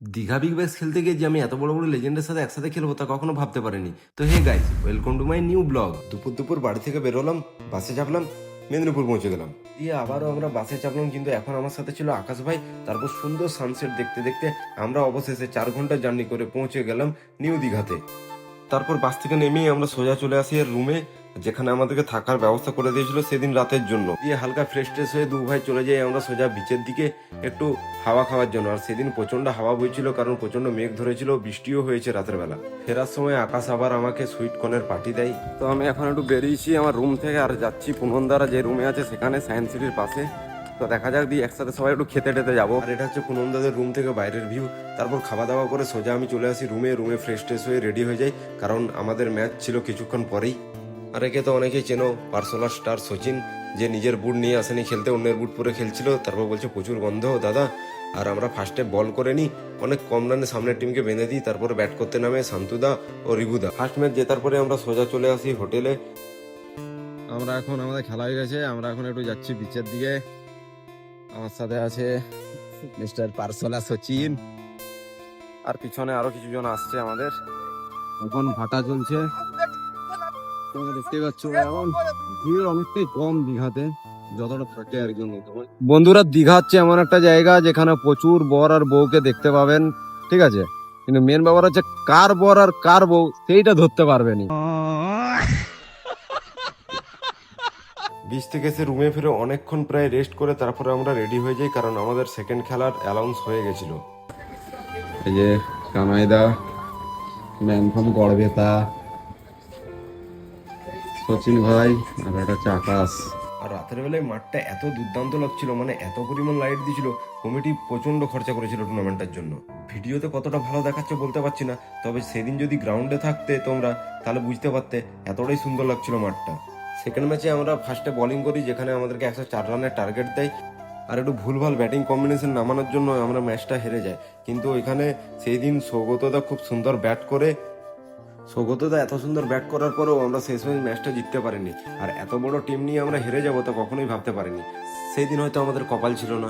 Digha big ব্যাস খেলতে গিয়ে যে আমি এত বড় বড় লেজেন্ডের সাথে একসাথে খেলবো তা কখনো ভাবতে পারিনি। তো hey guys, welcome to my new blog. দুপুর বাড়ি থেকে বেরোলাম, বাসে চাপলাম, মেদিনীপুর পৌঁছে গেলাম। দিয়ে আবারও আমরা বাসে চাপলাম, কিন্তু এখন আমার সাথে ছিল আকাশ ভাই। তারপর সুন্দর সানসেট দেখতে দেখতে আমরা অবশেষে 4 ঘন্টা জার্নি করে পৌঁছে গেলাম নিউ দীঘাতে। তারপর বাস থেকে নেমেই আমরা সোজা চলে আসি এর রুমে, যেখানে আমাদেরকে থাকার ব্যবস্থা করে দিয়েছিল সেদিন রাতের জন্য। দিয়ে হালকা ফ্রেশ ট্রেশ হয়ে দু ভাই চলে যাই আমরা সোজা বিচের দিকে একটু হাওয়া খাওয়ার জন্য। আর সেদিন প্রচন্ড হাওয়া বইছিল, কারণ প্রচন্ড মেঘ ধরেছিল, বৃষ্টিও হয়েছে রাতের বেলা। ফেরার সময় আকাশ আবার আমাকে সুইট কর্নের পার্টি দেয়। তো আমি এখন একটু বেরিয়েছি আমার রুম থেকে আর যাচ্ছি পুনন্দারা যে রুমে আছে সেখানে, সায়েন্স সিটির পাশে। তো দেখা যাক, দিয়ে একসাথে সবাই একটু খেতে টেতে যাবো। আর এটা হচ্ছে পুনন্দাদের রুম থেকে বাইরের ভিউ। তারপর খাওয়া দাওয়া করে সোজা আমি চলে আসি রুমে ফ্রেশ ট্রেশ হয়ে রেডি হয়ে যাই, কারণ আমাদের ম্যাচ ছিল কিছুক্ষণ পরেই। আর একে তো অনেকেই চেনো, পার্সোনাল স্টার সচিন, যে নিজের বুট নিয়ে আসেনি খেলতে, অন্যের বুট পরে খেলছিল। তারপর বলছে প্রচুর গন্ধ দাদা। আর আমরা ফার্স্টে বল করে নিই, অনেক কম রানে সামনের টিমকে বেঁধে দিই। তারপর ব্যাট করতে নামে শান্তুদা ও রিগুদা। ফার্স্ট ম্যাচ জেতার পরে আমরা সোজা চলে আসি হোটেলে। আমরা এখন আমাদের খেলা হয়ে গেছে, আমরা এখন একটু যাচ্ছি বিচের দিকে। আমার সাথে আছে মিস্টার পার্সোলা সচিন, আর পিছনে আরো কিছু জন আসছে আমাদের। এখন ভাটা চলছে, তোমরা দেখতে পাচ্ছ। এখন ভিড় অনেকটাই কম দীঘাতে, যতটা থাকে আর কি। বন্ধুরা, দীঘা হচ্ছে এমন একটা জায়গা যেখানে প্রচুর বর আর বউকে দেখতে পাবেন, ঠিক আছে, কিন্তু মেন ব্যাপার হচ্ছে কার বর আর কার বউ সেইটা ধরতে পারবেনি। বিচ থেকে এসে রুমে ফিরে অনেকক্ষণ প্রায় রেস্ট করে তারপরে আমরা রেডি হয়ে যাই, কারণ আমাদের সেকেন্ড খেলার অ্যালাউন্স হয়ে গেছিল। এই যে কানাইদা, ম্যানফম গড়বেতা, সচিন ভাই, আর একটা হচ্ছে আকাশ। আর রাতের বেলায় মাঠটা এত দুর্দান্ত লাগছিল, মানে এত পরিমাণ লাইট দিয়েছিল। কমিটি প্রচন্ড খরচা করেছিল টুর্নামেন্টের জন্য। ভিডিওতে কতটা ভালো দেখাচ্ছে বলতে পারছি না, তবে সেদিন যদি গ্রাউন্ডে থাকতে তোমরা, তাহলে বুঝতে পারতে এতটাই সুন্দর লাগছিল মাঠটা। সেকেন্ড ম্যাচে আমরা ফার্স্টে বোলিং করি, যেখানে আমাদেরকে 104 রানের টার্গেট দেয়। আর একটু ভুলভাল ব্যাটিং কম্বিনেশন নামানোর জন্য আমরা ম্যাচটা হেরে যাই। কিন্তু ওইখানে সেই দিন সৌগতদা খুব সুন্দর ব্যাট করে, সৌগতদা এত সুন্দর ব্যাট করার পরেও আমরা শেষ ম্যাচটা জিততে পারিনি। আর এত বড় টিম নিয়ে আমরা হেরে যাবো তা কখনোই ভাবতে পারিনি। সেই দিন হয়তো আমাদের কপাল ছিল না।